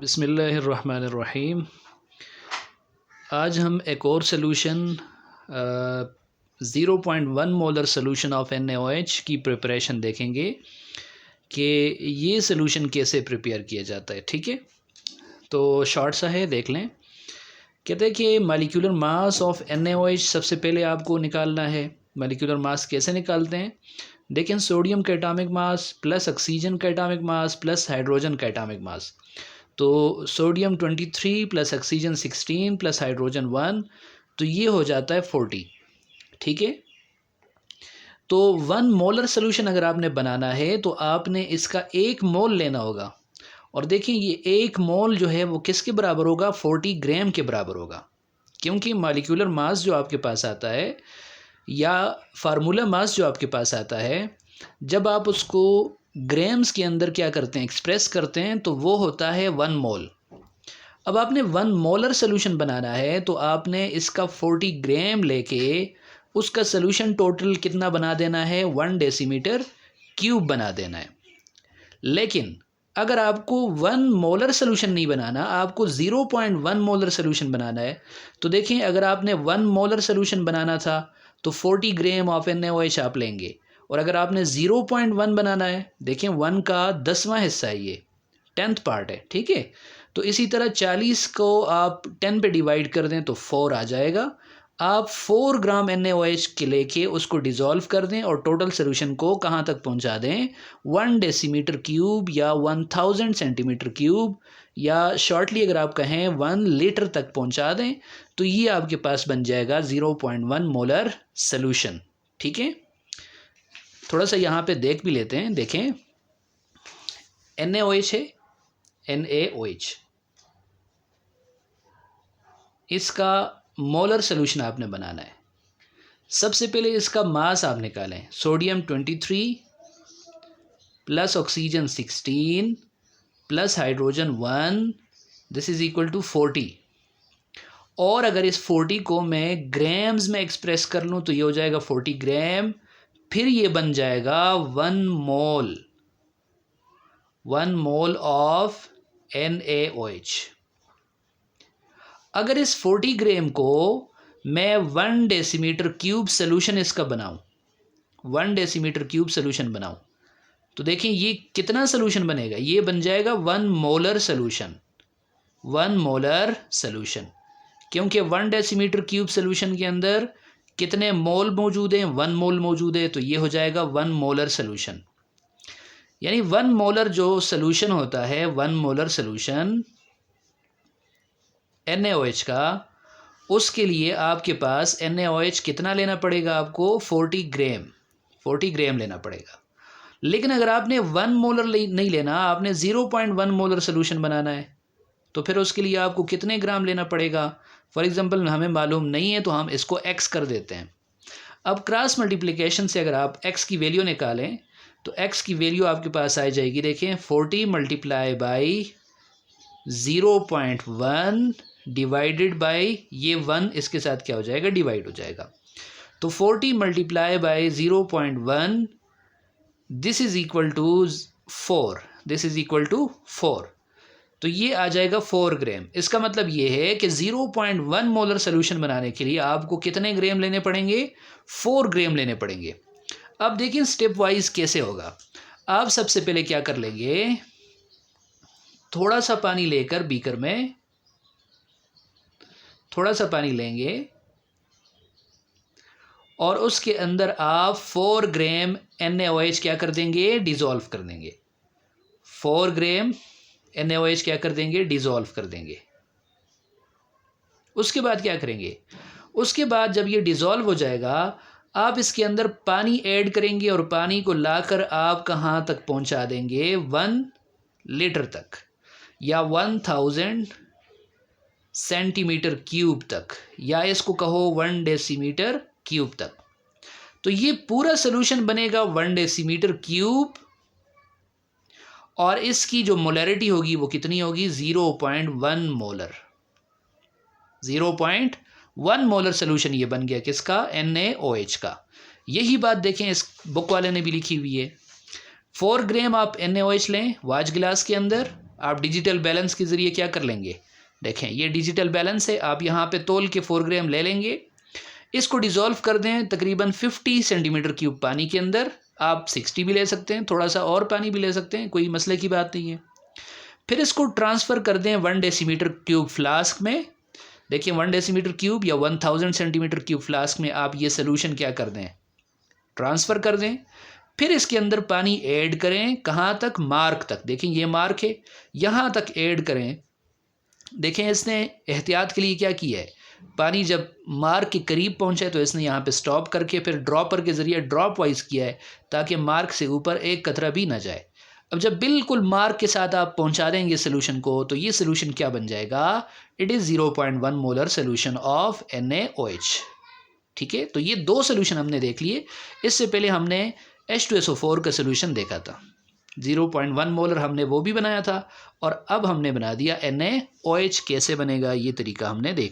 बिस्मिल्लाहिर्रहमानिर्रहीम। आज हम एक और solution 0.1 molar solution of NaOH की प्रिपरेशन देखेंगे कि ये सलूशन कैसे प्रिपेयर किया जाता है। ठीक है, तो शॉर्ट सा है, देख लें। कहते हैं कि मॉलिक्यूलर मास ऑफ NaOH सबसे पहले आपको निकालना है। मॉलिक्यूलर मास कैसे निकालते हैं? देखें, सोडियम का एटॉमिक मास प्लस ऑक्सीजन का एटॉमिक मास प्लस हाइड्रोजन का एटॉमिक मास। तो sodium 23 plus oxygen 16 plus hydrogen 1, तो ये हो जाता है 40। ठीक है, तो 1 मोलर सोल्यूशन अगर आपने बनाना है तो आपने इसका 1 मोल लेना होगा। और देखिए, ये 1 मोल जो है वो किसके बराबर होगा? 40 ग्राम के बराबर होगा। क्योंकि मॉलिक्यूलर मास जो आपके पास आता है या फार्मूला मास जो आपके पास आता है, जब आप उसको ग्राम्स के अंदर क्या करते हैं, एक्सप्रेस करते हैं, तो वो होता है 1 मोल। अब आपने 1 मोलर सोल्यूशन बनाना है तो आपने इसका 40 ग्राम लेके उसका सोल्यूशन टोटल कितना बना देना है? 1 डेसीमीटर क्यूब बना देना है। लेकिन अगर आपको 1 मोलर सोल्यूशन नहीं बनाना, आपको 0.1 मोलर सोल्यूशन बनाना है, तो देखें, अगर आपने 1 मोलर सोल्यूशन बनाना था तो 40 ग्राम ऑफ NaOH आप लेंगे। और अगर आपने 0.1 बनाना है, देखें 1 का 10वां हिस्सा है, ये 10th पार्ट है। ठीक है, तो इसी तरह 40 को आप 10 पे डिवाइड कर दें तो 4 आ जाएगा। आप 4 ग्राम NaOH के लेके उसको डिज़ोल्व कर दें और टोटल सोल्यूशन को कहाँ तक पहुँचा दें? 1 डेसीमीटर क्यूब या 1000 सेंटीमीटर क्यूब, या शॉर्टली अगर आप कहें 1 लीटर तक पहुँचा दें, तो ये आपके पास बन जाएगा 0.1 मोलर सोल्यूशन। ठीक है, थोड़ा सा यहाँ पे देख भी लेते हैं। देखें, NaOH है, NaOH, इसका मोलर सोल्यूशन आपने बनाना है। सबसे पहले इसका मास आप निकालें। Sodium 23 plus oxygen 16 plus hydrogen 1, this is equal to 40। और अगर इस 40 को मैं ग्राम्स में एक्सप्रेस कर लूँ तो ये हो जाएगा 40 ग्राम, फिर ये बन जाएगा 1 मोल, 1 मोल ऑफ NaOH। अगर इस 40 ग्राम को मैं 1 डेसीमीटर क्यूब सोल्यूशन इसका बनाऊं, 1 डेसीमीटर क्यूब सोल्यूशन बनाऊं, तो देखें ये कितना सोल्यूशन बनेगा? ये बन जाएगा 1 मोलर सोल्यूशन, 1 मोलर सोल्यूशन। क्योंकि 1 डेसीमीटर क्यूब सोल्यूशन के अंदर कितने मोल मौजूद हैं? 1 मोल मौजूद है, तो ये हो जाएगा 1 मोलर सोल्यूशन। यानी 1 मोलर जो सोल्यूशन होता है, 1 मोलर सोल्यूशन NaOH का, उसके लिए आपके पास NaOH कितना लेना पड़ेगा? आपको 40 ग्राम, 40 ग्राम लेना पड़ेगा। लेकिन अगर आपने 1 मोलर नहीं लेना, आपने 0.1 मोलर सोल्यूशन बनाना है, तो फिर उसके लिए आपको कितने ग्राम लेना पड़ेगा? फॉर एग्जांपल हमें मालूम नहीं है तो हम इसको x कर देते हैं। अब क्रॉस मल्टीप्लिकेशन से अगर आप x की वैल्यू निकालें तो x की वैल्यू आपके पास आ जाएगी। देखें, 40 मल्टीप्लाई बाई 0.1 डिवाइडेड बाई ये 1, इसके साथ क्या हो जाएगा? डिवाइड हो जाएगा। तो 40 multiply by 0.1, this is equal to 4, this is equal to 4, तो ये आ जाएगा 4 ग्राम। इसका मतलब ये है कि 0.1 मोलर सोल्यूशन बनाने के लिए आपको कितने ग्राम लेने पड़ेंगे? 4 ग्राम लेने पड़ेंगे। अब देखिए स्टेप वाइज कैसे होगा। आप सबसे पहले क्या कर लेंगे, थोड़ा सा पानी लेकर बीकर में थोड़ा सा पानी लेंगे और उसके अंदर आप 4 ग्राम NaOH क्या कर देंगे? डिज़ोल्व कर देंगे। 4 ग्राम NaOH क्या कर देंगे? डिज़ोल्व कर देंगे। उसके बाद क्या करेंगे? उसके बाद जब ये डिज़ोल्व हो जाएगा, आप इसके अंदर पानी ऐड करेंगे और पानी को लाकर आप कहाँ तक पहुँचा देंगे? 1 लीटर तक या 1000 सेंटीमीटर क्यूब तक, या इसको कहो 1 डेसीमीटर क्यूब तक। तो ये पूरा सोल्यूशन बनेगा 1 डेसीमीटर क्यूब, और इसकी जो मोलैरिटी होगी वो कितनी होगी? 0.1 मोलर, 0.1 मोलर सोल्यूशन ये बन गया किसका? NaOH का। यही बात देखें इस बुक वाले ने भी लिखी हुई है। 4 ग्राम आप NaOH लें वाज गिलास के अंदर, आप डिजिटल बैलेंस के ज़रिए क्या कर लेंगे, देखें ये डिजिटल बैलेंस है, आप यहाँ पे तोल के 4 ग्राम ले लेंगे, इसको डिज़ोल्व कर दें तकरीबन 50 सेंटीमीटर क्यूब पानी के अंदर। आप 60 भी ले सकते हैं, थोड़ा सा और पानी भी ले सकते हैं, कोई मसले की बात नहीं है। फिर इसको ट्रांसफ़र कर दें 1 डेसीमीटर क्यूब फ्लास्क में। देखिए 1 डेसीमीटर क्यूब या 1000 सेंटीमीटर क्यूब फ्लास्क में आप ये सोल्यूशन क्या कर दें, ट्रांसफ़र कर दें। फिर इसके अंदर पानी ऐड करें, कहाँ तक, मार्क तक। देखें ये मार्क है, यहाँ तक ऐड करें। देखें इसने एहतियात के लिए क्या किया है, पानी जब मार्क के करीब पहुँचा है तो इसने यहाँ पे स्टॉप करके फिर ड्रॉपर के ज़रिए ड्रॉप वाइज किया है ताकि मार्क से ऊपर एक कतरा भी ना जाए। अब जब बिल्कुल मार्क के साथ आप पहुँचा देंगे सोल्यूशन को तो ये सोल्यूशन क्या बन जाएगा, it is 0.1 molar solution of NaOH। ठीक है, तो ये 2 सोल्यूशन हमने देख लिए। इससे पहले हमने H2SO4 का सोल्यूशन देखा था, 0.1 मोलर हमने वो भी बनाया था, और अब हमने बना दिया NaOH कैसे बनेगा, ये तरीका हमने देख लिया।